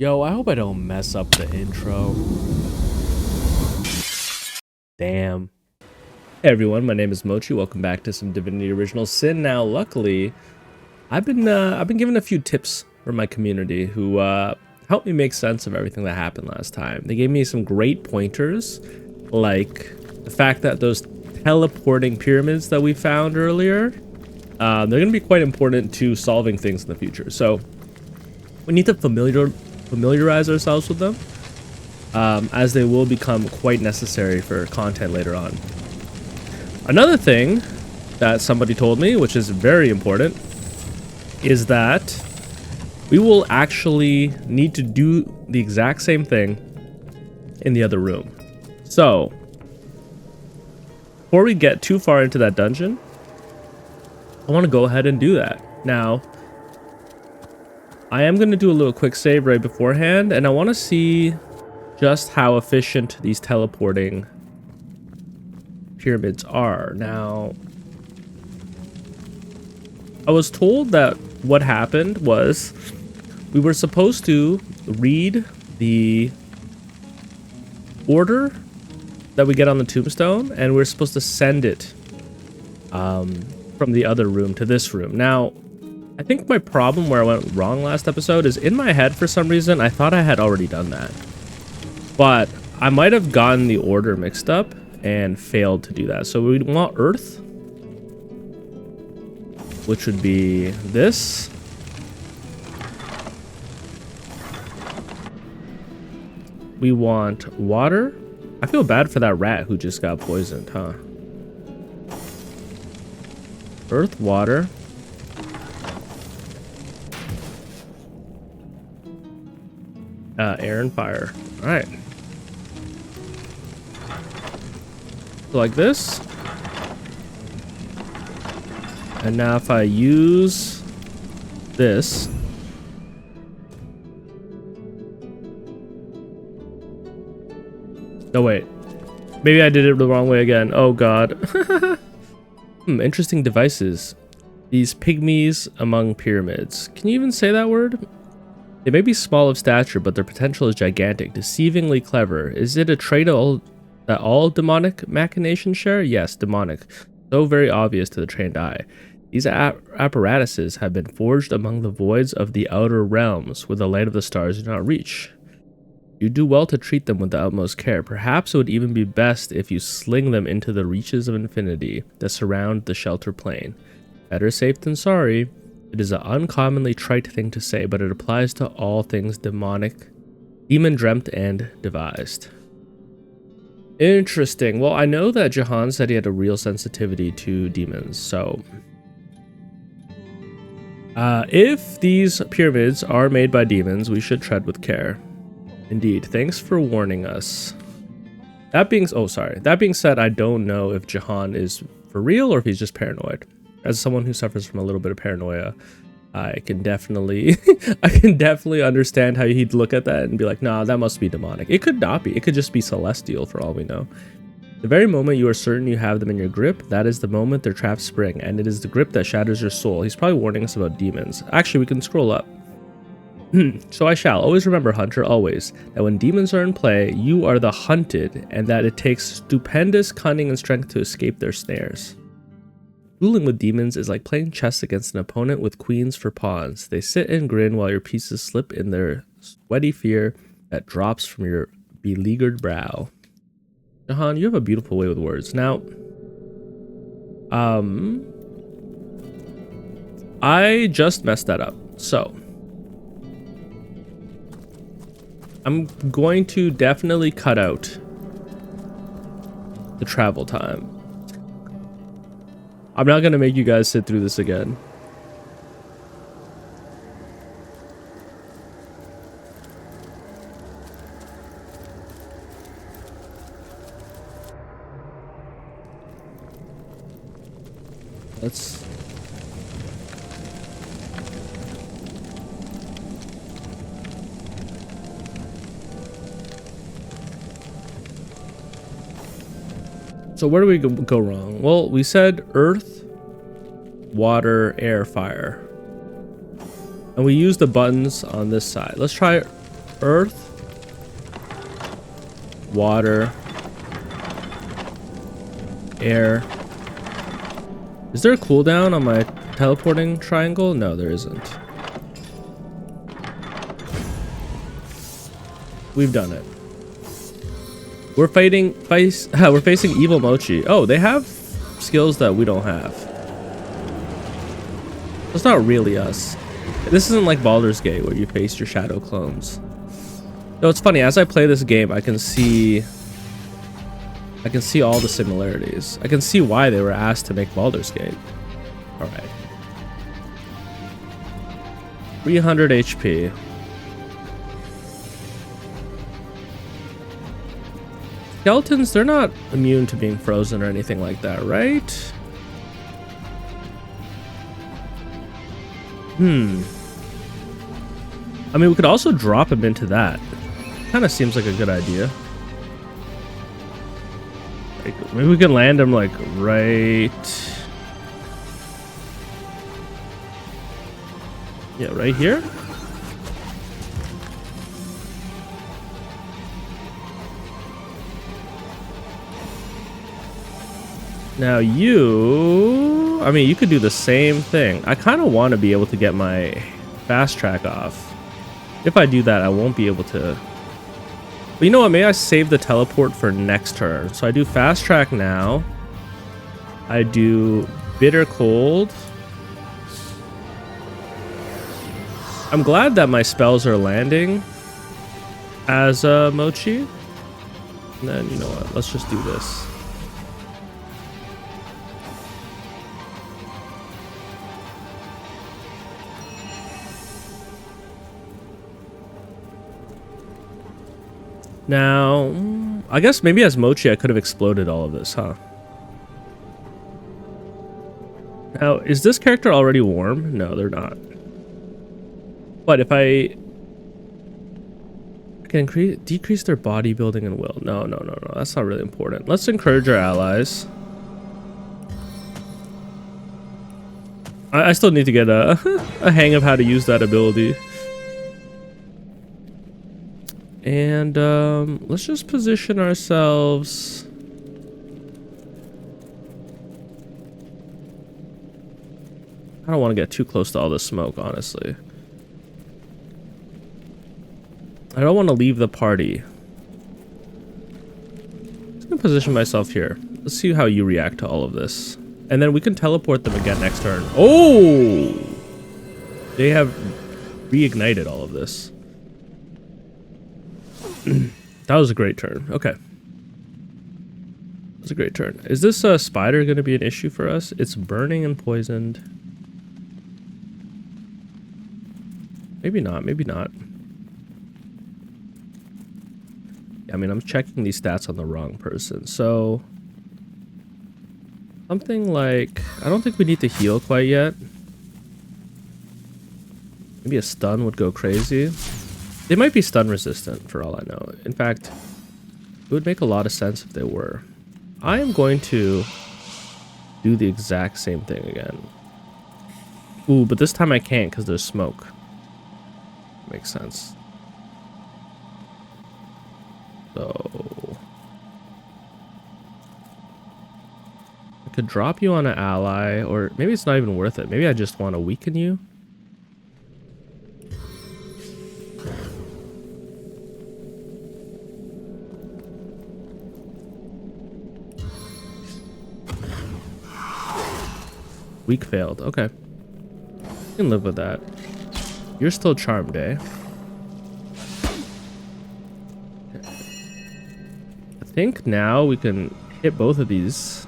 Yo, I hope I don't mess up the intro. Damn. Hey everyone, my name is Mochi. Welcome back to some Divinity Original Sin. Now, luckily, I've been given a few tips from my community who helped me make sense of everything that happened last time. They gave me some great pointers, like the fact that those teleporting pyramids that we found earlier, they're going to be quite important to solving things in the future. So we need to familiarize ourselves with them, as they will become quite necessary for content later on. Another thing that somebody told me, which is very important, is that we will actually need to do the exact same thing in the other room. So, before we get too far into that dungeon, I want to go ahead and do that. Now, I am going to do a little quick save right beforehand, and I want to see just how efficient these teleporting pyramids are. Now, I was told that what happened was we were supposed to read the order that we get on the tombstone, and we're supposed to send it from the other room to this room. Now, I think my problem where I went wrong last episode is in my head, for some reason, I thought I had already done that. But I might have gotten the order mixed up and failed to do that. So we want Earth, which would be this. We want water. I feel bad for that rat who just got poisoned, huh? Earth, water. Air and fire. All right. So like this. And now if I use this. No, wait. Maybe I did it the wrong way again. Oh, God. Interesting devices. These pygmies among pyramids. Can you even say that word? They may be small of stature, but their potential is gigantic, deceivingly clever. Is it a trait that all demonic machinations share? Yes, demonic. So very obvious to the trained eye. These apparatuses have been forged among the voids of the outer realms, where the light of the stars do not reach. You do well to treat them with the utmost care. Perhaps it would even be best if you sling them into the reaches of infinity that surround the shelter plane. Better safe than sorry. It is an uncommonly trite thing to say, but it applies to all things demonic, demon-dreamt and devised. Interesting. Well, I know that Jahan said he had a real sensitivity to demons, so if these pyramids are made by demons, we should tread with care. Indeed. Thanks for warning us. That being said, I don't know if Jahan is for real or if he's just paranoid. As someone who suffers from a little bit of paranoia, I can definitely understand how he'd look at that and be like, nah, that must be demonic. It could not be. It could just be celestial for all we know. The very moment you are certain you have them in your grip, that is the moment their traps spring, and it is the grip that shatters your soul. He's probably warning us about demons. Actually, we can scroll up. So I shall. Always remember, Hunter, always, that when demons are in play, you are the hunted, and that it takes stupendous cunning and strength to escape their snares. Dueling with demons is like playing chess against an opponent with queens for pawns. They sit and grin while your pieces slip in their sweaty fear that drops from your beleaguered brow. Jahan, you have a beautiful way with words. Now, I just messed that up. So, I'm going to definitely cut out the travel time. I'm not going to make you guys sit through this again. Let's... So where do we go wrong? Well, we said earth, water, air, fire. And we use the buttons on this side. Let's try Earth, water, air. Is there a cooldown on my teleporting triangle? No, there isn't. We've done it. We're facing evil Mochi. Oh, they have skills that we don't have. It's not really us. This isn't like Baldur's Gate where you face your shadow clones. No, it's funny, as I play this game, I can see all the similarities. I can see why they were asked to make Baldur's Gate. Alright. 300 HP. Skeletons, they're not immune to being frozen or anything like that, right? I mean, we could also drop him into that. Kind of seems like a good idea. Like, maybe we can land him like right... Yeah, right here? Now you... I mean, you could do the same thing. I kind of want to be able to get my fast track off. If I do that, I won't be able to... But you know what? Maybe I save the teleport for next turn. So I do fast track now. I do bitter cold. I'm glad that my spells are landing as Mochi. And then, you know what? Let's just do this. Now, I guess maybe as Mochi I could have exploded all of this, huh? Now, is this character already warm? No, they're not. But if I can decrease their bodybuilding and will. No, that's not really important. Let's encourage our allies. I still need to get a hang of how to use that ability. And let's just position ourselves. I don't want to get too close to all this smoke, honestly. I don't want to leave the party. I'm just gonna position myself here. Let's see how you react to all of this. And then we can teleport them again next turn. Oh! They have reignited all of this. That was a great turn. Okay. That was a great turn. Is this spider going to be an issue for us? It's burning and poisoned. Maybe not. Maybe not. I mean, I'm checking these stats on the wrong person. So, something like... I don't think we need to heal quite yet. Maybe a stun would go crazy. They might be stun resistant for all I know. In fact, it would make a lot of sense if they were. I am going to do the exact same thing again. Ooh, but this time I can't because there's smoke. Makes sense. So... I could drop you on an ally, or maybe it's not even worth it. Maybe I just want to weaken you. Weak failed. Okay. You can live with that. You're still charmed, eh? Okay. I think now we can hit both of these.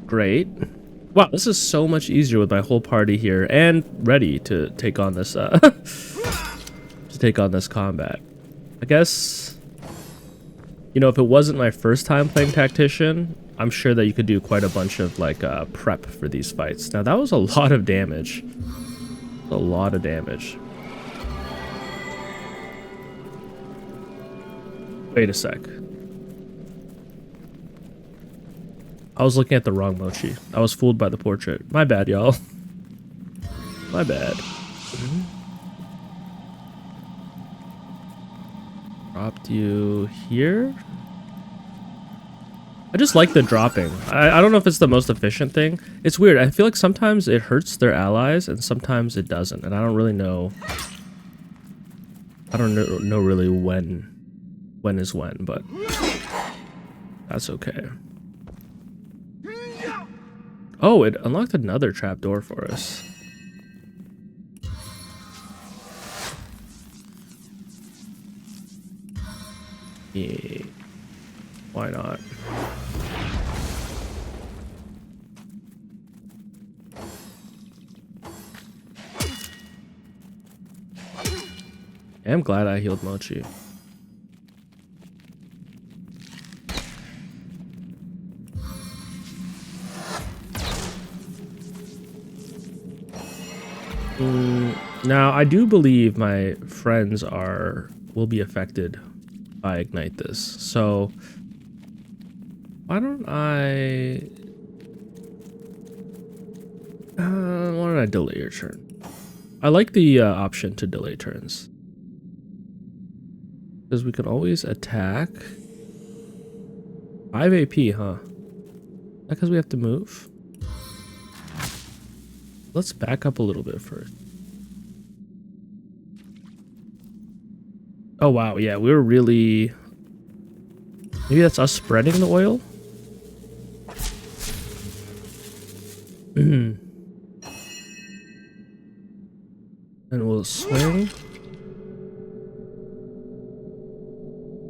Great. Wow, this is so much easier with my whole party here and ready to take on this combat. I guess, you know, if it wasn't my first time playing tactician, I'm sure that you could do quite a bunch of like prep for these fights. Now that was a lot of damage. A lot of damage. Wait a sec. I was looking at the wrong Mochi. I was fooled by the portrait. My bad, y'all. My bad. Dropped you here. I just like the dropping. I don't know if it's the most efficient thing. It's weird. I feel like sometimes it hurts their allies and sometimes it doesn't. And I don't really know. I don't know really when is when, but that's okay. Oh, it unlocked another trapdoor for us. Yeah. Why not? I'm glad I healed Mochi. Now, I do believe my friends will be affected by Ignite this. So, why don't I delay your turn? I like the option to delay turns. Because we can always attack. 5 AP, huh? Not because we have to move. Let's back up a little bit first. Oh wow, yeah, we were really... Maybe that's us spreading the oil? And we'll swing.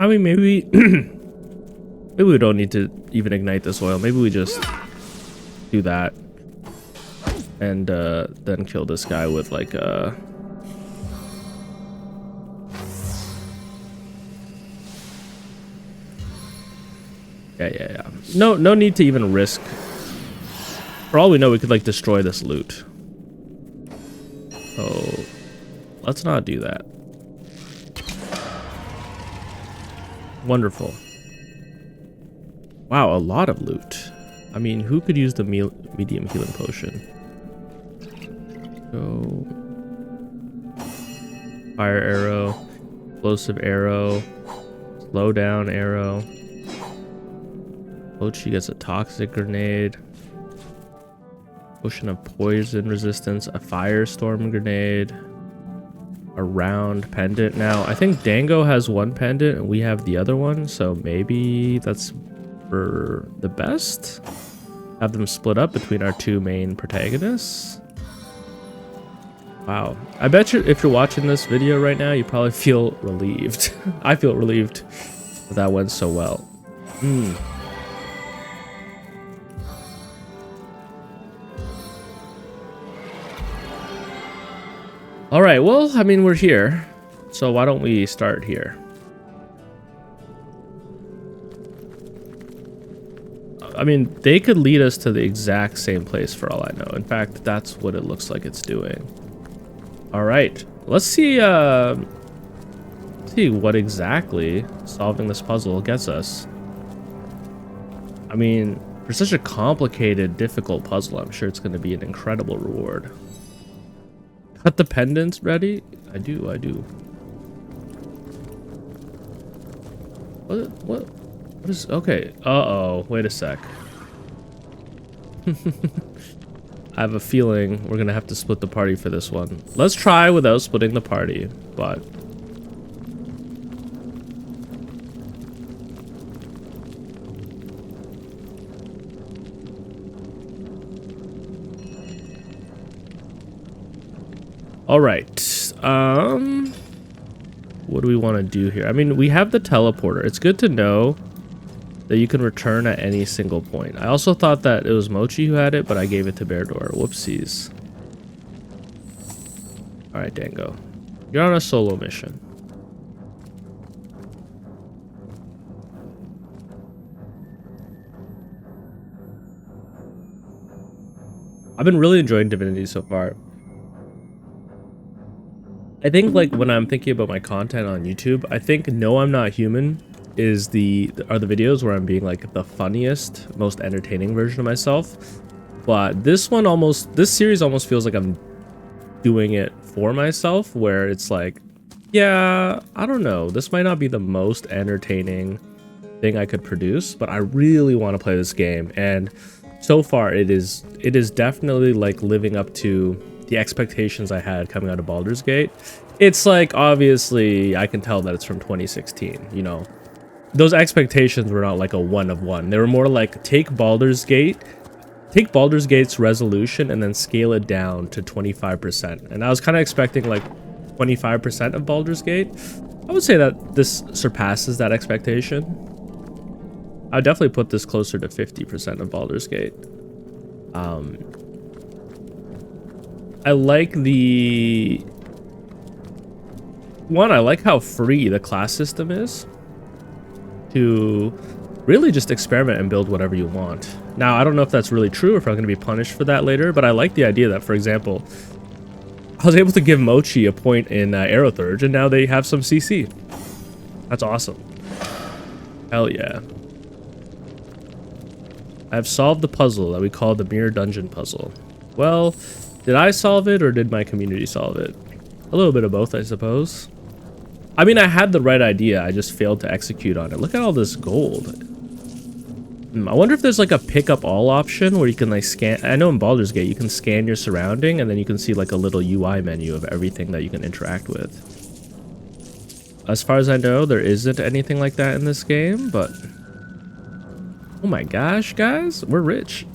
I mean, maybe maybe we don't need to even ignite this oil. Maybe we just do that and then kill this guy with like a... Yeah. No need to even risk. For all we know, we could like destroy this loot. So let's not do that. Wonderful. Wow, a lot of loot. I mean, who could use the medium healing potion? So, fire arrow, explosive arrow, slow down arrow. Mochi gets a toxic grenade. Potion of poison resistance, a firestorm grenade. A round pendant. Now, I think Dango has one pendant and we have the other one, so maybe that's for the best. Have them split up between our two main protagonists. Wow. I bet you if you're watching this video right now, you probably feel relieved. I feel relieved that went so well. All right, well, I mean, we're here, so why don't we start here? I mean, they could lead us to the exact same place for all I know. In fact, that's what it looks like it's doing. All right, let's see what exactly solving this puzzle gets us. I mean, for such a complicated, difficult puzzle, I'm sure it's going to be an incredible reward. Got the pendants ready? I do. What is... Okay. Uh-oh. Wait a sec. I have a feeling we're gonna have to split the party for this one. Let's try without splitting the party, but... All right. What do we want to do here? I mean, we have the teleporter. It's good to know that you can return at any single point. I also thought that it was Mochi who had it, but I gave it to Baldur. Whoopsies. All right, Dango. You're on a solo mission. I've been really enjoying Divinity so far. I think like when I'm thinking about my content on YouTube, I think No I'm Not Human are the videos where I'm being like the funniest, most entertaining version of myself. But this series almost feels like I'm doing it for myself, where it's like Yeah, I don't know. This might not be the most entertaining thing I could produce, but I really want to play this game, and so far it is definitely like living up to the expectations I had coming out of Baldur's Gate. It's like, obviously I can tell that it's from 2016, you know. Those expectations were not like a one of one. They were more like take Baldur's Gate's resolution and then scale it down to 25%. And I was kind of expecting like 25% of Baldur's Gate. I would say that this surpasses that expectation. I would definitely put this closer to 50% of Baldur's Gate. I like I like how free the class system is to really just experiment and build whatever you want. Now, I don't know if that's really true or if I'm going to be punished for that later, but I like the idea that, for example, I was able to give Mochi a point in Aerothurge, and now they have some CC. That's awesome. Hell yeah. I have solved the puzzle that we call the Mirror Dungeon puzzle. Well, did I solve it or did my community solve it? A little bit of both, I suppose. I mean, I had the right idea, I just failed to execute on it. Look at all this gold. I wonder if there's like a pick up all option where you can like scan. I know in Baldur's Gate you can scan your surrounding and then you can see like a little UI menu of everything that you can interact with. As far as I know, there isn't anything like that in this game, but oh my gosh, guys, we're rich.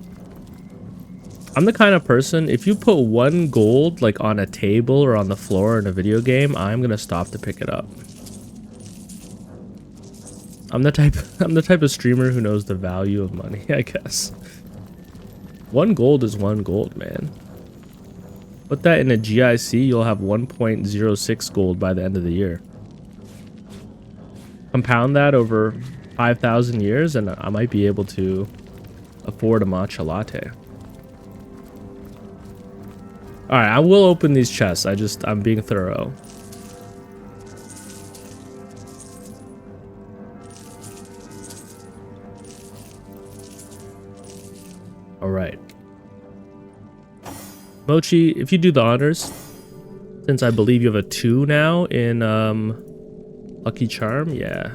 I'm the kind of person, if you put 1 gold like on a table or on the floor in a video game, I'm gonna stop to pick it up. I'm the type of streamer who knows the value of money, I guess. 1 gold is 1 gold, man. Put that in a GIC, you'll have 1.06 gold by the end of the year. Compound that over 5,000 years and I might be able to afford a matcha latte. Alright, I will open these chests. I'm being thorough. Alright. Mochi, if you do the honors, since I believe you have a 2 now in Lucky Charm, yeah.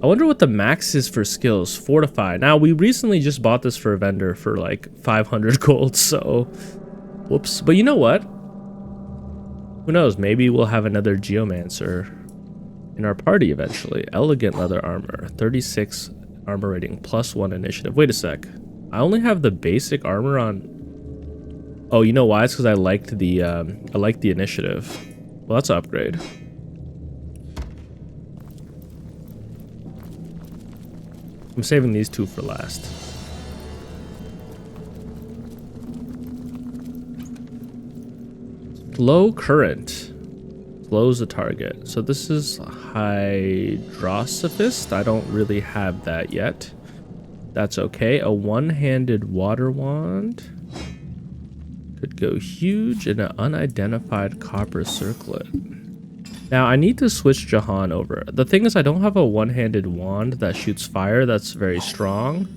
I wonder what the max is for skills. Fortify. Now, we recently just bought this for a vendor for like 500 gold, so whoops. But you know what? Who knows? Maybe we'll have another Geomancer in our party eventually. Elegant leather armor. 36 armor rating. +1 initiative. Wait a sec. I only have the basic armor on... Oh, you know why? It's because I liked the initiative. Well, that's an upgrade. I'm saving these 2 for last. Low current slows the target. So this is Hydrosophist. I don't really have that yet. That's okay. A one-handed water wand could go huge in an unidentified copper circlet. Now I need to switch Jahan over. The thing is, I don't have a one-handed wand that shoots fire that's very strong.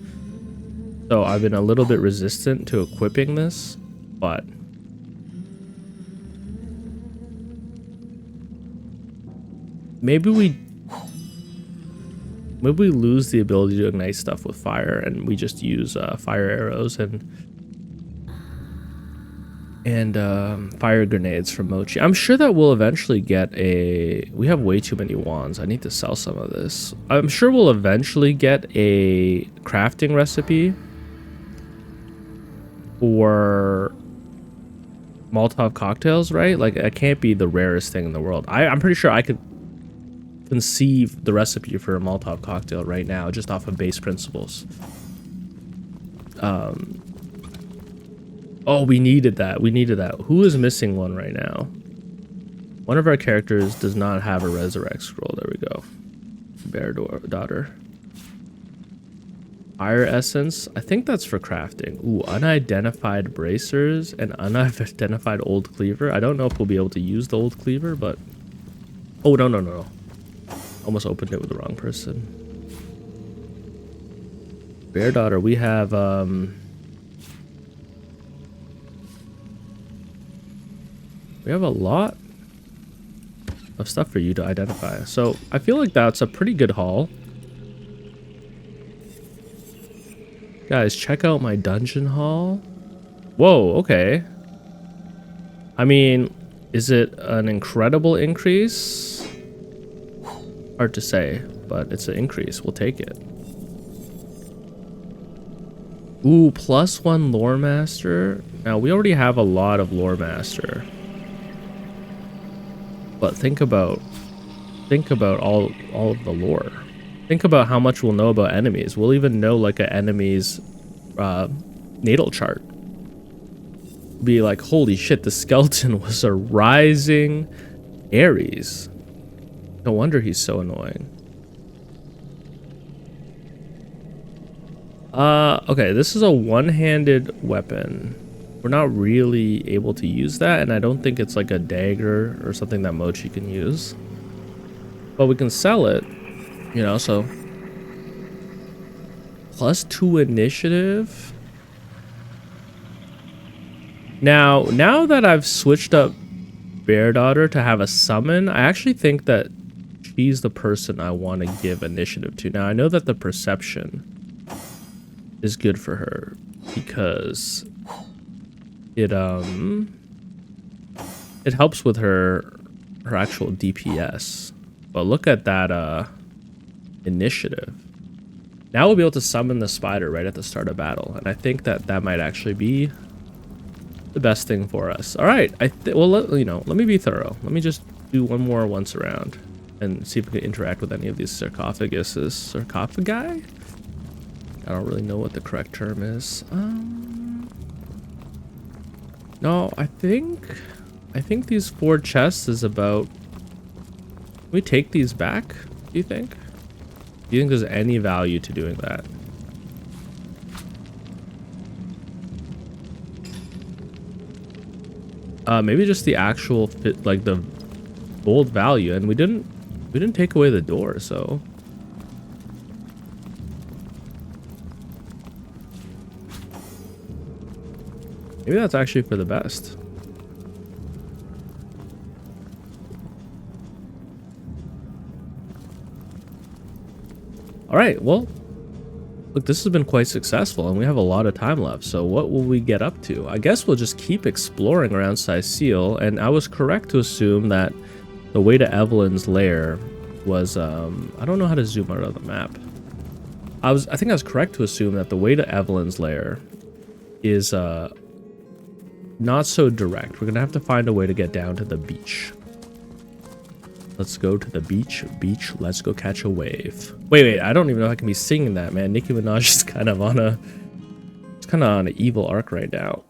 So I've been a little bit resistant to equipping this, but maybe we lose the ability to ignite stuff with fire and we just use fire arrows and fire grenades from Mochi. I'm sure that we'll eventually get a... We have way too many wands. I need to sell some of this. I'm sure we'll eventually get a crafting recipe for Molotov cocktails, right? Like, it can't be the rarest thing in the world. I'm pretty sure I could conceive the recipe for a Molotov cocktail right now, just off of base principles. Oh, we needed that. We needed that. Who is missing one right now? One of our characters does not have a resurrect scroll. There we go. Bear daughter. Fire essence. I think that's for crafting. Ooh, unidentified bracers and unidentified old cleaver. I don't know if we'll be able to use the old cleaver, but... Oh, no. Almost opened it with the wrong person. Bear daughter. We have, we have a lot. of stuff for you to identify. So I feel like that's a pretty good haul. Guys, check out my dungeon haul. Whoa, okay. I mean, is it an incredible increase? Hard to say, but it's an increase. We'll take it. Ooh, +1 lore master. Now, we already have a lot of lore master. But think about all of the lore. Think about how much we'll know about enemies. We'll even know like an enemy's natal chart. Be like, holy shit, the skeleton was a rising Aries. No wonder he's so annoying. Okay, this is a one-handed weapon. We're not really able to use that, and I don't think it's like a dagger or something that Mochi can use. But we can sell it, you know, so +2 initiative. Now that I've switched up Bear Daughter to have a summon, I actually think that she's the person I want to give initiative to. Now, I know that the perception is good for her because it helps with her actual DPS. But look at that initiative. Now we'll be able to summon the spider right at the start of battle, and I think that that might actually be the best thing for us. All right, well, let me be thorough. Let me just do one more once around and see if we can interact with any of these sarcophaguses. Sarcophagi? I don't really know what the correct term is. No, I think these 4 chests is about. Can we take these back? Do you think? Do you think there's any value to doing that? Maybe just the actual fit, like the gold value, and we didn't take away the door, so. Maybe that's actually for the best. All right, well, look, this has been quite successful, and we have a lot of time left, so what will we get up to? I guess we'll just keep exploring around Cyseal, and I was correct to assume that the way to Evelyn's lair was, I don't know how to zoom out of the map. I think I was correct to assume that the way to Evelyn's lair is, not so direct. We're gonna have to find a way to get down to the beach. Let's go to the beach. Beach, let's go catch a wave. Wait, I don't even know if I can be singing that, man. Nicki Minaj is kind of on an evil arc right now.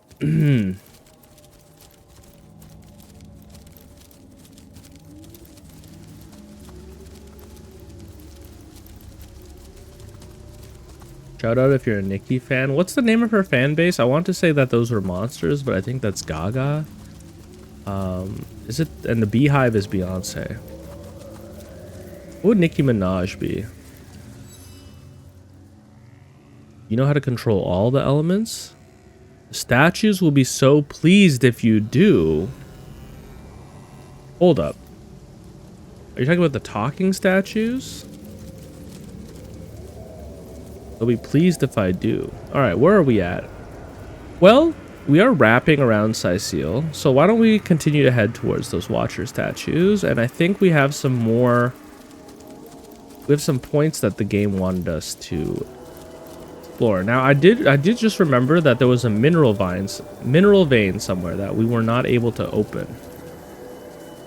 Shout out if you're a Nicki fan. What's the name of her fan base? I want to say that those were monsters, but I think that's Gaga. Is it? And the Beehive is Beyonce. What would Nicki Minaj be? You know how to control all the elements? The statues will be so pleased if you do. Hold up. Are you talking about the talking statues? They'll be pleased if I do. Alright, where are we at? Well, we are wrapping around Cyseal, so why don't we continue to head towards those Watcher statues, and I think we have some more. We have some points that the game wanted us to explore. Now, I did just remember that there was a mineral vein somewhere that we were not able to open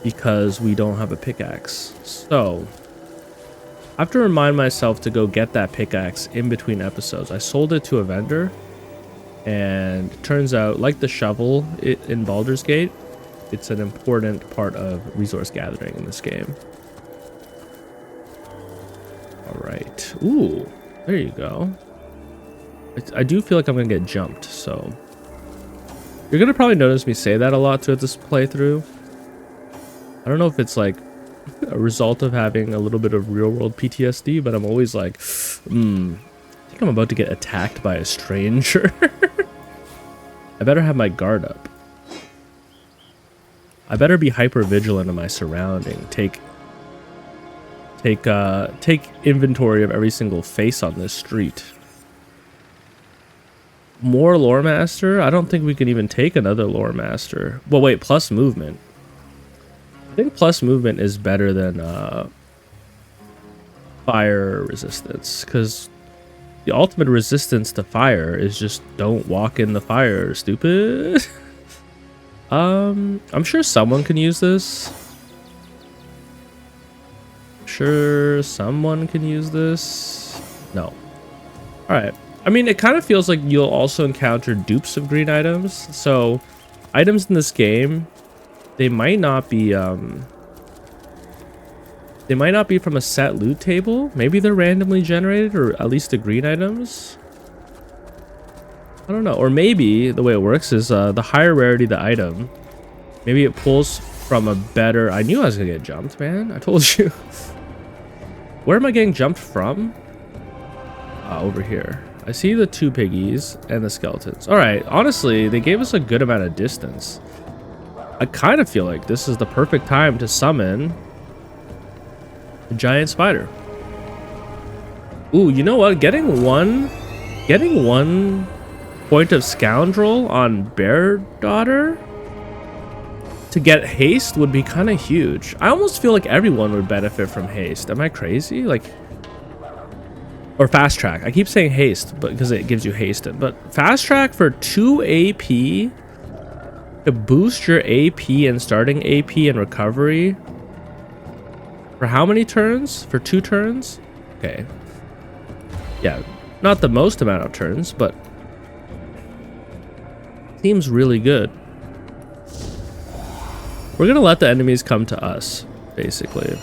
because we don't have a pickaxe. So I have to remind myself to go get that pickaxe in between episodes. I sold it to a vendor, and it turns out, like the shovel in Baldur's Gate, it's an important part of resource gathering in this game. All right. Ooh, there you go. I do feel like I'm going to get jumped, so. You're going to probably notice me say that a lot throughout this playthrough. I don't know if it's like a result of having a little bit of real-world PTSD, but I'm always like, I think I'm about to get attacked by a stranger. I better have my guard up. I better be hyper vigilant of my surrounding. Take inventory of every single face on this street. More lore master? I don't think we can even take another lore master. Well, wait, plus movement. I think plus movement is better than fire resistance, because the ultimate resistance to fire is just don't walk in the fire, stupid. I'm sure someone can use this. Sure, someone can use this. No. All right. I mean, it kind of feels like you'll also encounter dupes of green items. So, items in this game, they might not be from a set loot table. Maybe they're randomly generated, or at least the green items. I don't know. Or maybe the way it works is the higher rarity the item, maybe it pulls from a better... I knew I was gonna get jumped, man. I told you. Where am I getting jumped from? Over here. I see the 2 piggies and the skeletons. All right. Honestly, they gave us a good amount of distance. I kind of feel like this is the perfect time to summon a giant spider. Ooh, you know what? Getting one point of scoundrel on Bear Daughter to get haste would be kind of huge. I almost feel like everyone would benefit from haste. Am I crazy? Like, or fast track. I keep saying haste, but because it gives you haste. But fast track for 2 AP to boost your AP and starting AP and recovery for how many turns? For 2 turns? Okay. Yeah, not the most amount of turns, but seems really good. We're gonna let the enemies come to us, basically.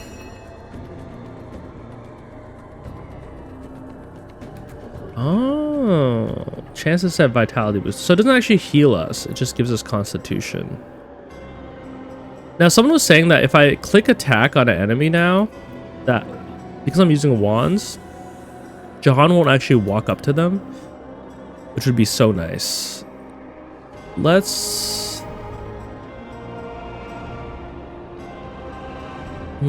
Oh, chances set vitality boost. So it doesn't actually heal us, it just gives us constitution. Now, someone was saying that if I click attack on an enemy now, that because I'm using wands, Jahan won't actually walk up to them, which would be so nice. Let's... I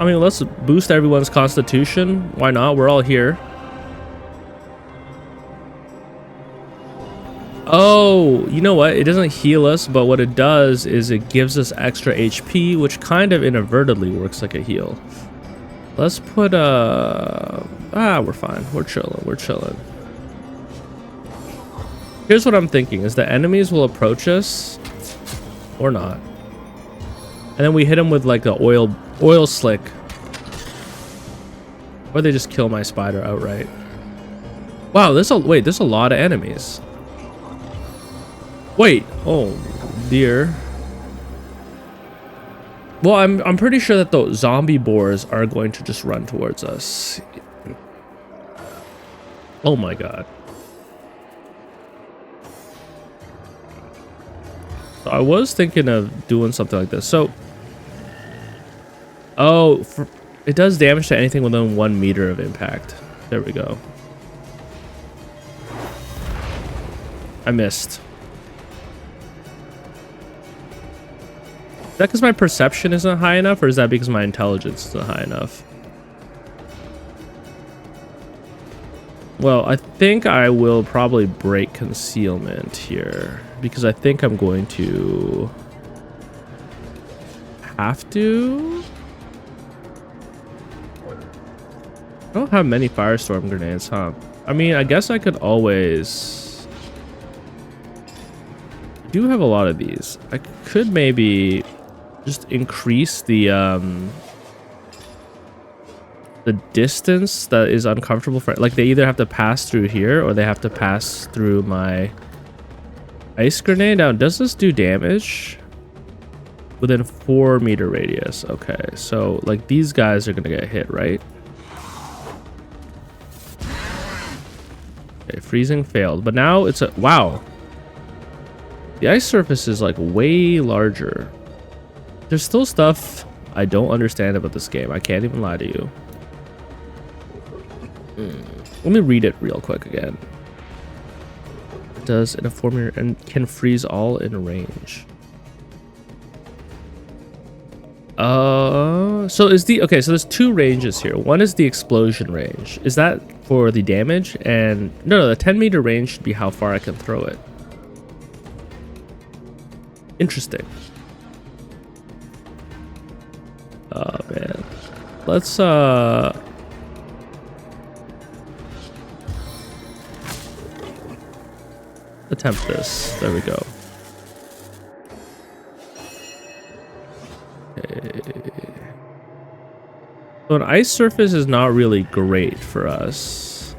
mean, let's boost everyone's constitution. Why not? We're all here. Oh, you know what? It doesn't heal us, but what it does is it gives us extra HP, which kind of inadvertently works like a heal. Let's put we're fine. We're chilling. We're chilling. Here's what I'm thinking, is the enemies will approach us, or not. And then we hit them with like the oil slick. Or they just kill my spider outright. Wow, there's a lot of enemies. Wait, oh dear. Well, I'm pretty sure that the zombie boars are going to just run towards us. Oh my god. So I was thinking of doing something like this. So, oh, it does damage to anything within 1 meter of impact. There we go. I missed. Is that because my perception isn't high enough, or is that because my intelligence isn't high enough? Well, I think I will probably break concealment here, because I think I'm going to have to. I don't have many firestorm grenades, huh? I mean, I guess I could always... I do have a lot of these. I could maybe just increase the distance that is uncomfortable for... Like, they either have to pass through here, or they have to pass through my ice grenade. Now, does this do damage? Within 4 meter radius. Okay, so, like, these guys are gonna get hit, right? Okay, freezing failed, but now it's a... Wow. The ice surface is like way larger. There's still stuff I don't understand about this game. I can't even lie to you. Let me read it real quick again. does in a formula and can freeze all in range. So is the okay, so there's two ranges here. One is the explosion range. Is that for the damage? And no, the 10-meter range should be how far I can throw it. Interesting. Oh man. Let's attempt this. There we go. So an ice surface is not really great for us.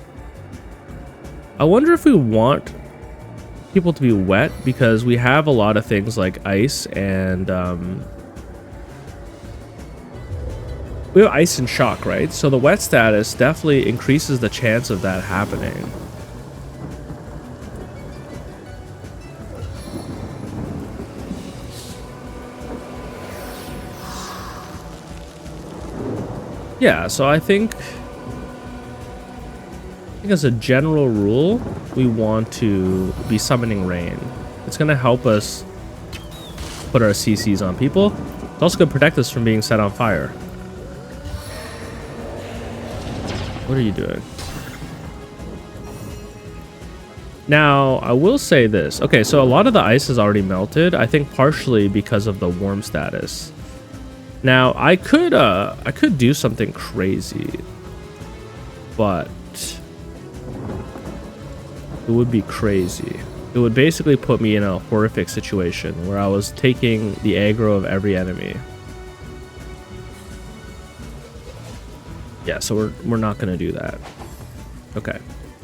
I wonder if we want people to be wet, because we have a lot of things like ice and we have ice and shock, right? So the wet status definitely increases the chance of that happening. Yeah, so I think as a general rule, we want to be summoning rain. It's going to help us put our CCs on people. It's also going to protect us from being set on fire. What are you doing? Now, I will say this. Okay, so a lot of the ice is already melted. I think partially because of the warm status. Now, I could do something crazy, but it would be crazy. It would basically put me in a horrific situation where I was taking the aggro of every enemy. Yeah, so we're not gonna do that. Okay,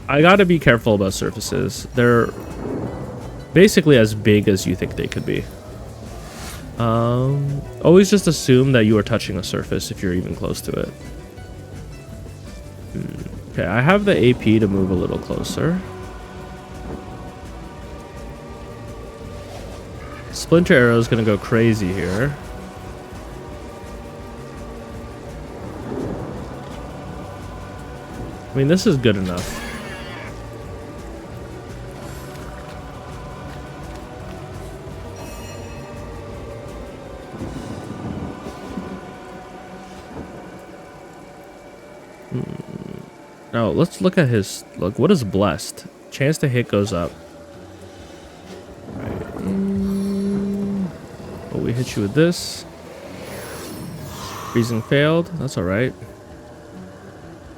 I gotta be careful about surfaces. They're basically as big as you think they could be. Always just assume that you are touching a surface if you're even close to it. Okay, I have the AP to move a little closer. Splinter Arrow is gonna go crazy here. I mean, this is good enough. Now, let's look at his... Look, what is blessed? Chance to hit goes up. Right. Oh, we hit you with this. Freezing failed. That's alright.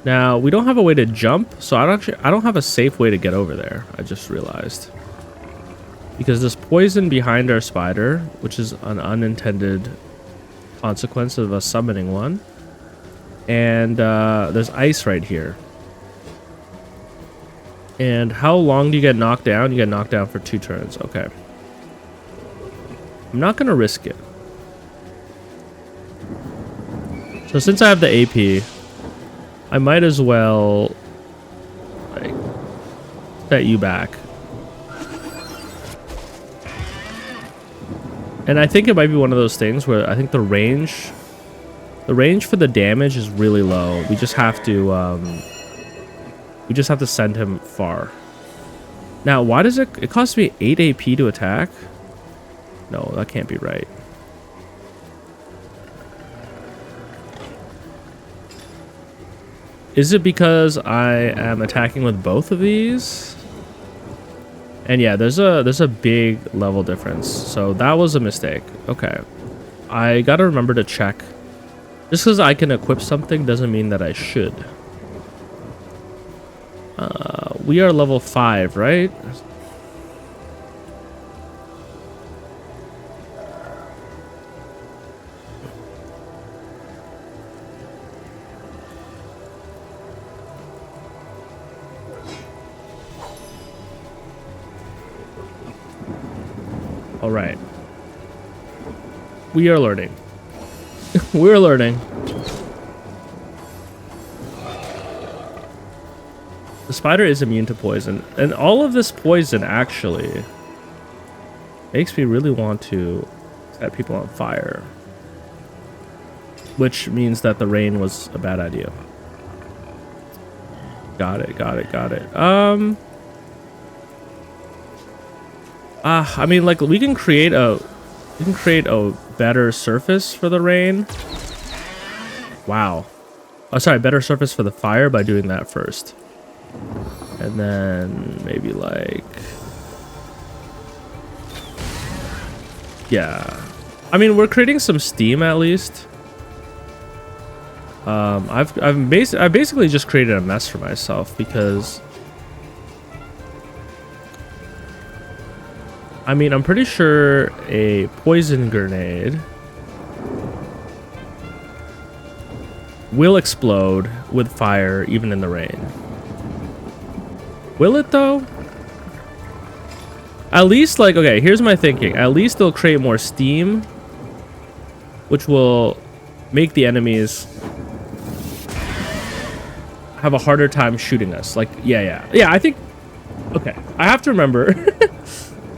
Now, we don't have a way to jump, so I don't have a safe way to get over there. I just realized. Because there's poison behind our spider, which is an unintended consequence of us summoning one. And there's ice right here. And how long do you get knocked down? You get knocked down for 2 turns. Okay. I'm not going to risk it. So since I have the AP, I might as well like set you back. And I think it might be one of those things where I think the range for the damage is really low. We just have to send him far. Now, why does it cost me 8 AP to attack? No, that can't be right. Is it because I am attacking with both of these? And yeah, there's a big level difference. So that was a mistake. Okay. I gotta remember to check. Just because I can equip something doesn't mean that I should. We are level 5, right? All right. We are learning. We're learning. The spider is immune to poison, and all of this poison actually makes me really want to set people on fire, which means that the rain was a bad idea. Got it. I mean, like, we can create a better surface for the rain. Wow. Oh, sorry, better surface for the fire by doing that first. And then maybe like, yeah. I mean, we're creating some steam at least. I basically just created a mess for myself because, I mean, I'm pretty sure a poison grenade will explode with fire even in the rain. Will it though? At least, like, okay, here's my thinking. At least they'll create more steam, which will make the enemies have a harder time shooting us. Like, yeah, I think, okay, I have to remember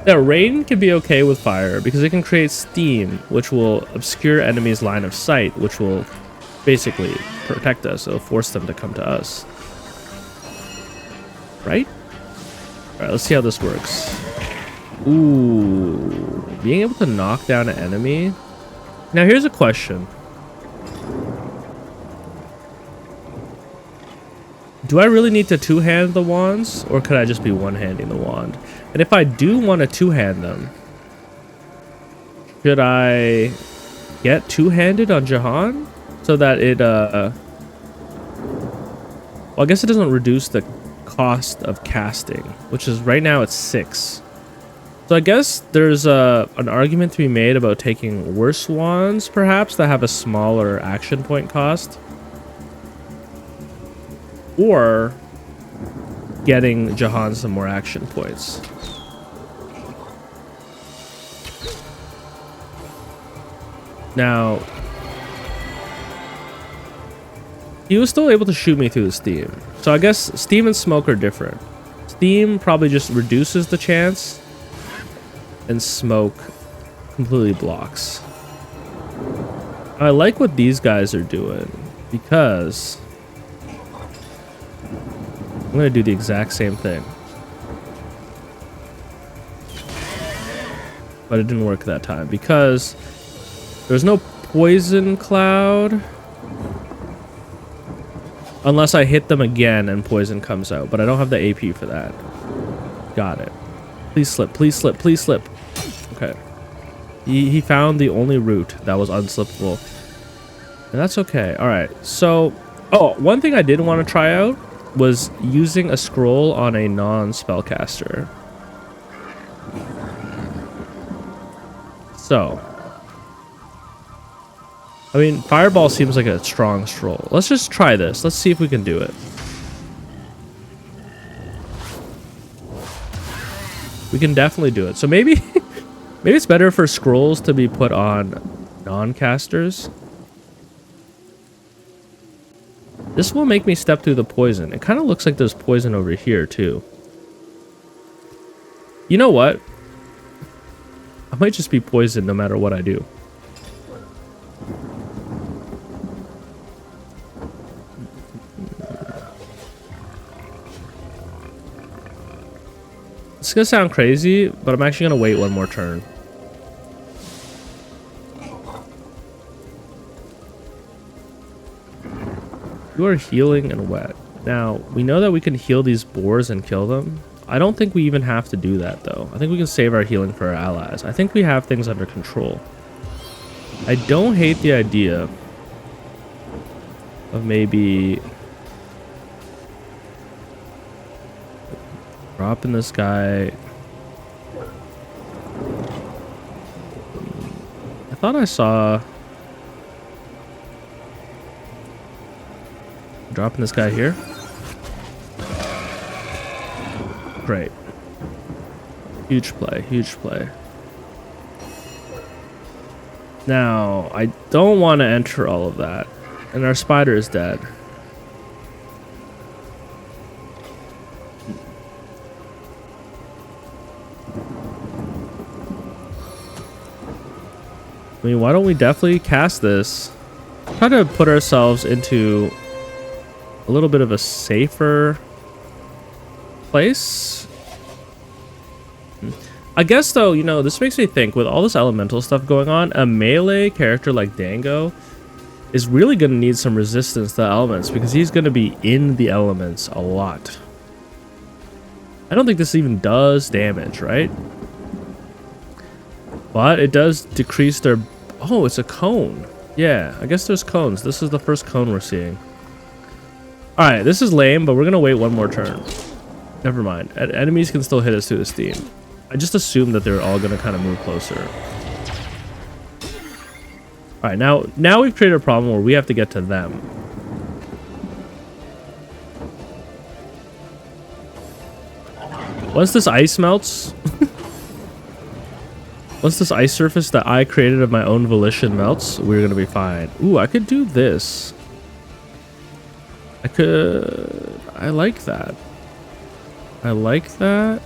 that rain can be okay with fire because it can create steam, which will obscure enemies' line of sight, which will basically protect us. It'll force them to come to us. Right? All right, let's see how this works. Ooh, being able to knock down an enemy. Now, here's a question. Do I really need to two-hand the wands, or could I just be one-handing the wand? And if I do want to two-hand them, should I get two-handed on Jahan so that it, well, I guess it doesn't reduce the cost of casting, which is right now it's 6. So I guess there's an argument to be made about taking worse wands, perhaps, that have a smaller action point cost. Or getting Jahan some more action points. Now, he was still able to shoot me through the steam. So I guess steam and smoke are different. Steam probably just reduces the chance, and smoke completely blocks. I like what these guys are doing because I'm going to do the exact same thing. But it didn't work that time because there's no poison cloud unless I hit them again and poison comes out. But I don't have the AP for that. Got it. Please slip, please slip, please slip. Okay. He found the only route that was unslippable. And that's okay. All right. So, oh, one thing I did want to try out was using a scroll on a non-spellcaster. So, I mean, Fireball seems like a strong scroll. Let's just try this. Let's see if we can do it. We can definitely do it. So maybe maybe it's better for scrolls to be put on non-casters. This will make me step through the poison. It kind of looks like there's poison over here, too. You know what? I might just be poisoned no matter what I do. It's gonna sound crazy, but I'm actually gonna wait one more turn. You are healing and wet. Now, we know that we can heal these boars and kill them. I don't think we even have to do that, though. I think we can save our healing for our allies. I think we have things under control. I don't hate the idea of maybe dropping this guy. I thought I saw... dropping this guy here. Great. Huge play, huge play. Now, I don't want to enter all of that. And our spider is dead. I mean, why don't we definitely cast this? Try to put ourselves into a little bit of a safer place. I guess though, you know, this makes me think with all this elemental stuff going on, a melee character like Dango is really going to need some resistance to the elements because he's going to be in the elements a lot. I don't think this even does damage, right? But it does decrease their... Oh, it's a cone. Yeah, I guess there's cones. This is the first cone we're seeing. Alright, this is lame, but we're going to wait one more turn. Never mind. Enemies can still hit us through the steam. I just assumed that they're all going to kind of move closer. Alright, now we've created a problem where we have to get to them. Once this ice melts... Once this ice surface that I created of my own volition melts, we're going to be fine. Ooh, I could do this. I like that. I like that.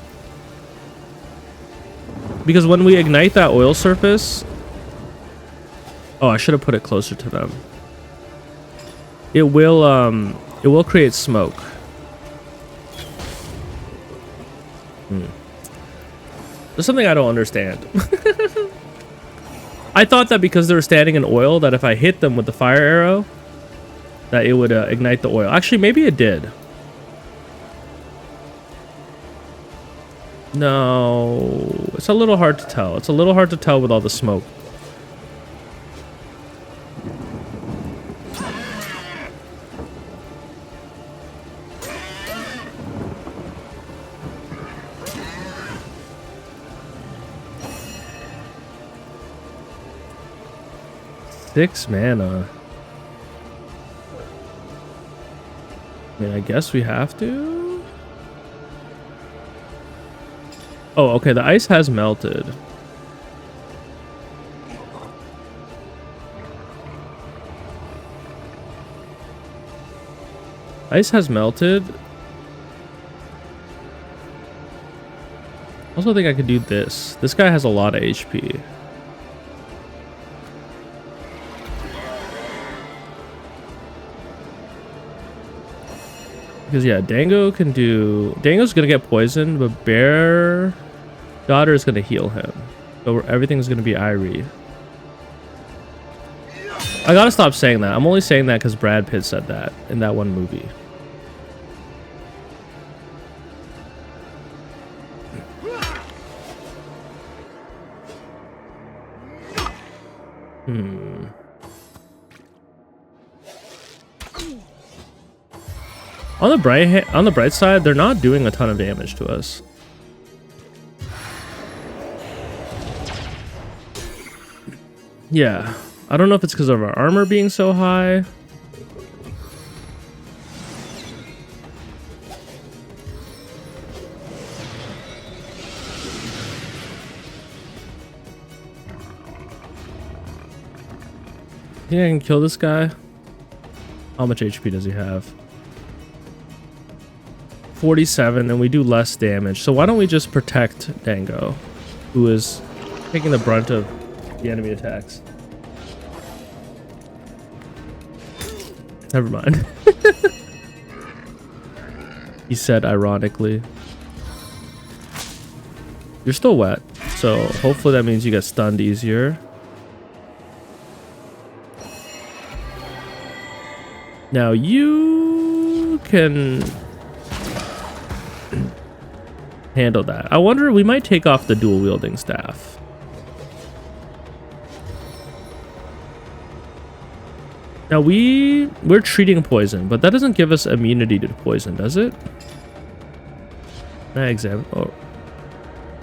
Because when we ignite that oil surface... Oh, I should have put it closer to them. It will create smoke. There's something I don't understand. I thought that because they were standing in oil, that if I hit them with the fire arrow, that it would ignite the oil. Actually, maybe it did. No, it's a little hard to tell. It's a little hard to tell with all the smoke. Six mana. I mean, I guess we have to. Oh, okay. The ice has melted. Ice has melted. I also think I could do this. This guy has a lot of HP. Because yeah, Dango can do... Dango's gonna get poisoned, but Bear Daughter is gonna heal him. So everything's gonna be Irie. I gotta stop saying that. I'm only saying that because Brad Pitt said that in that one movie. On the bright side, they're not doing a ton of damage to us. Yeah, I don't know if it's because of our armor being so high. Think I can kill this guy? How much HP does he have? 47, and we do less damage. So why don't we just protect Dango, who is taking the brunt of the enemy attacks? Never mind. He said ironically. You're still wet, so hopefully that means you get stunned easier. Now you can handle that. I wonder, we might take off the dual wielding staff. Now we're treating poison, but that doesn't give us immunity to poison, does it? Can I examine? Oh,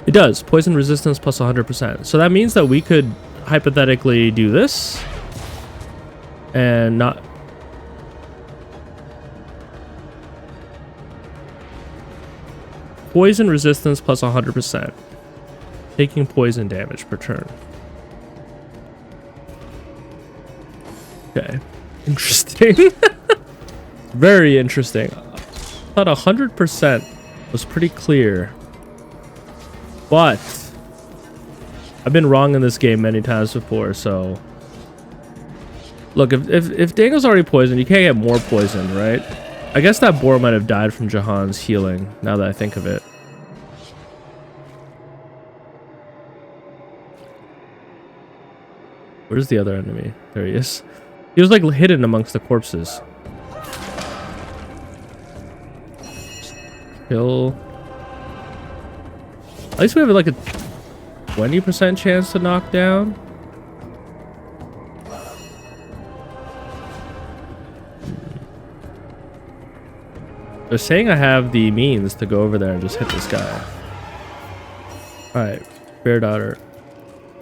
it does. Poison resistance plus 100%. So that means that we could hypothetically do this and not. Poison resistance plus 100%. Taking poison damage per turn. Okay. Interesting. Very interesting. I thought 100% was pretty clear. But I've been wrong in this game many times before, so... Look, if Dango's already poisoned, you can't get more poisoned, right? I guess that boar might have died from Jahan's healing, now that I think of it. Where's the other enemy? There he is. He was like hidden amongst the corpses. Kill. At least we have like a 20% chance to knock down. They're saying I have the means to go over there and just hit this guy. Alright, Bear Daughter.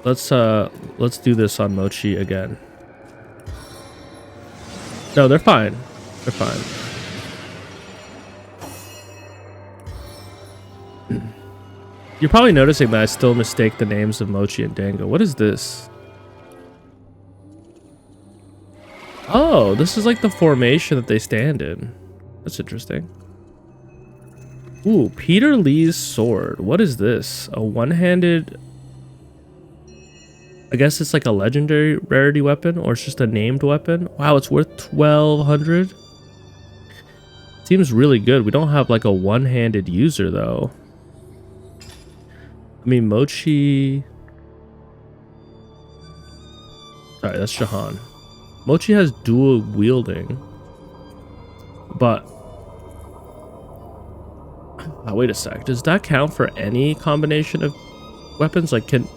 Let's do this on Mochi again. No, they're fine. They're fine. You're probably noticing that I still mistake the names of Mochi and Dango. What is this? Oh, this is like the formation that they stand in. That's interesting. Ooh, Peter Lee's sword. What is this? A one-handed... I guess it's like a legendary rarity weapon, or it's just a named weapon. Wow, it's worth 1,200. Seems really good. We don't have like a one-handed user though. I mean, Mochi... Sorry, that's Shahan. Mochi has dual wielding. But... Oh, wait a sec. Does that count for any combination of weapons? Like, can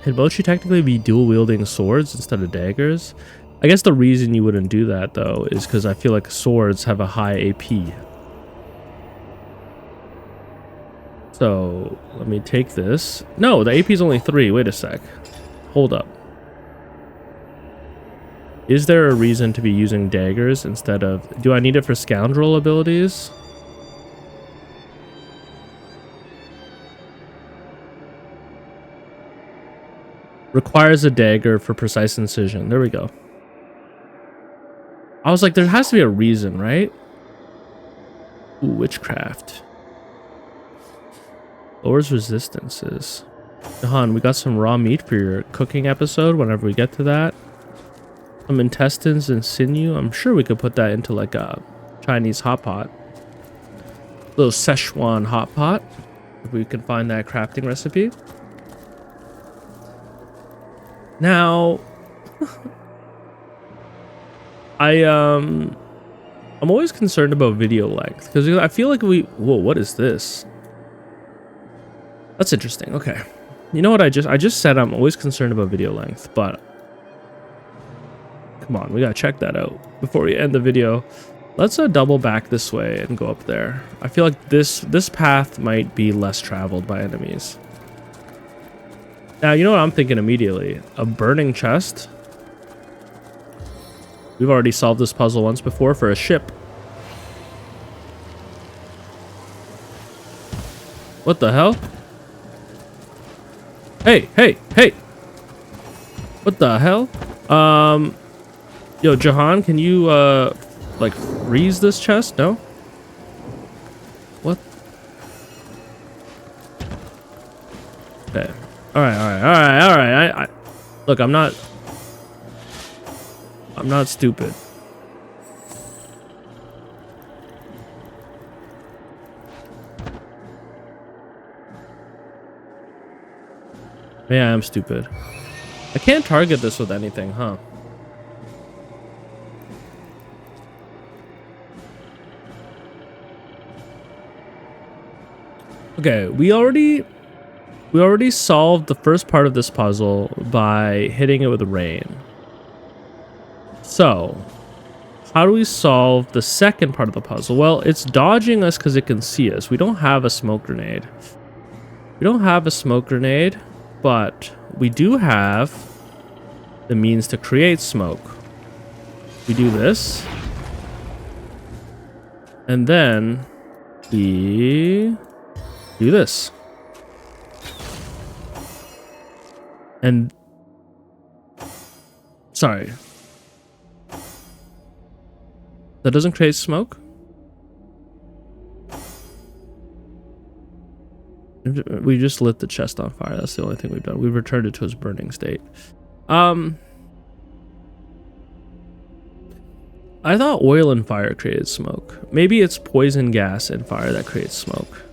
Mochi technically be dual wielding swords instead of daggers? I guess the reason you wouldn't do that though is because I feel like swords have a high AP. So let me take this. No, the AP is only 3. Wait a sec. Hold up. Is there a reason to be using daggers instead of... Do I need it for scoundrel abilities? Requires a dagger for precise incision. There we go. I was like, there has to be a reason, right? Ooh, witchcraft. Lowers resistances. Jahan, we got some raw meat for your cooking episode whenever we get to that. Some intestines and sinew. I'm sure we could put that into like a Chinese hot pot. Little Szechuan hot pot. If we can find that crafting recipe. Now, I'm always concerned about video length because I feel like whoa, what is this? That's interesting. Okay. You know what I just said I'm always concerned about video length, but come on, we gotta check that out before we end the video. Let's double back this way and go up there. I feel like this path might be less traveled by enemies. Now, you know what I'm thinking immediately? A burning chest. We've already solved this puzzle once before for a ship. What the hell? Hey, hey, hey! What the hell? Yo, Jahan, can you, like, freeze this chest? No? What? Okay. Alright. Look, I'm not stupid. Yeah, I am stupid. I can't target this with anything, huh? Okay, we already solved the first part of this puzzle by hitting it with rain. So, how do we solve the second part of the puzzle? Well, it's dodging us because it can see us. We don't have a smoke grenade. But we do have the means to create smoke. We do this. And then we do this. And sorry, that doesn't create smoke. We just lit the chest on fire. That's the only thing we've done. We've returned it to its burning state. I thought oil and fire created smoke. Maybe it's poison gas and fire that creates smoke.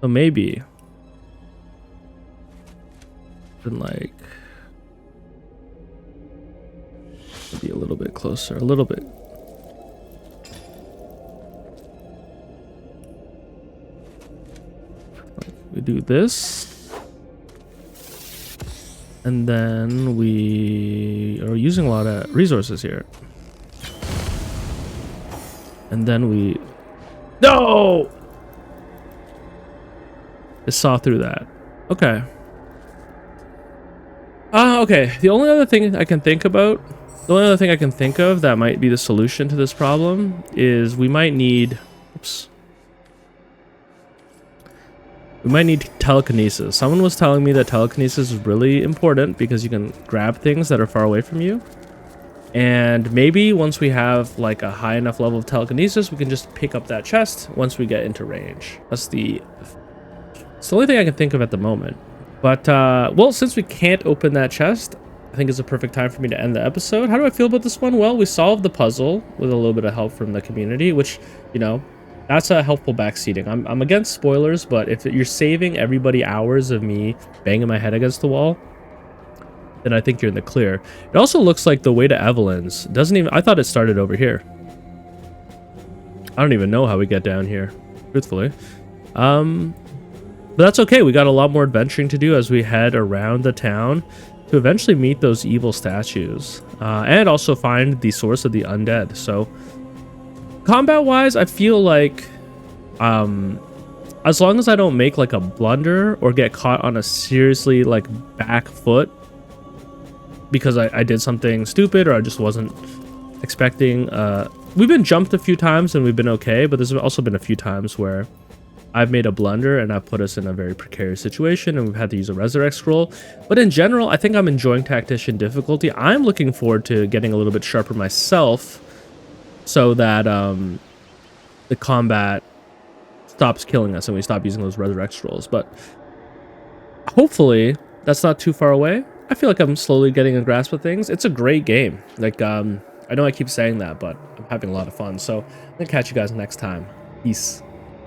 So maybe. And like. Be a little bit closer, a little bit. We do this. And then we are using a lot of resources here. And then we... No! Just saw through that. Okay. Okay. The only other thing I can think about... The only other thing I can think of that might be the solution to this problem is we might need... Oops. We might need telekinesis. Someone was telling me that telekinesis is really important because you can grab things that are far away from you. And maybe once we have like a high enough level of telekinesis, we can just pick up that chest once we get into range. It's the only thing I can think of at the moment. But, well, since we can't open that chest, I think it's a perfect time for me to end the episode. How do I feel about this one? Well, we solved the puzzle with a little bit of help from the community, which, you know, that's a helpful backseating. I'm against spoilers, but if you're saving everybody hours of me banging my head against the wall, then I think you're in the clear. It also looks like the way to Evelyn's doesn't even... I thought it started over here. I don't even know how we get down here, truthfully. But that's okay. We got a lot more adventuring to do as we head around the town to eventually meet those evil statues. And also find the source of the undead. So... combat-wise, I feel like as long as I don't make like a blunder or get caught on a seriously like back foot because I did something stupid or I just wasn't expecting, we've been jumped a few times and we've been okay, but there's also been a few times where I've made a blunder and I've put us in a very precarious situation and we've had to use a resurrect scroll. But in general, I think I'm enjoying tactician difficulty. I'm looking forward to getting a little bit sharper myself, so that the combat stops killing us and we stop using those resurrect scrolls. But hopefully that's not too far away. I feel like I'm slowly getting a grasp of things. It's a great game. Like, I know I keep saying that, but I'm having a lot of fun. So I'm gonna catch you guys next time. Peace.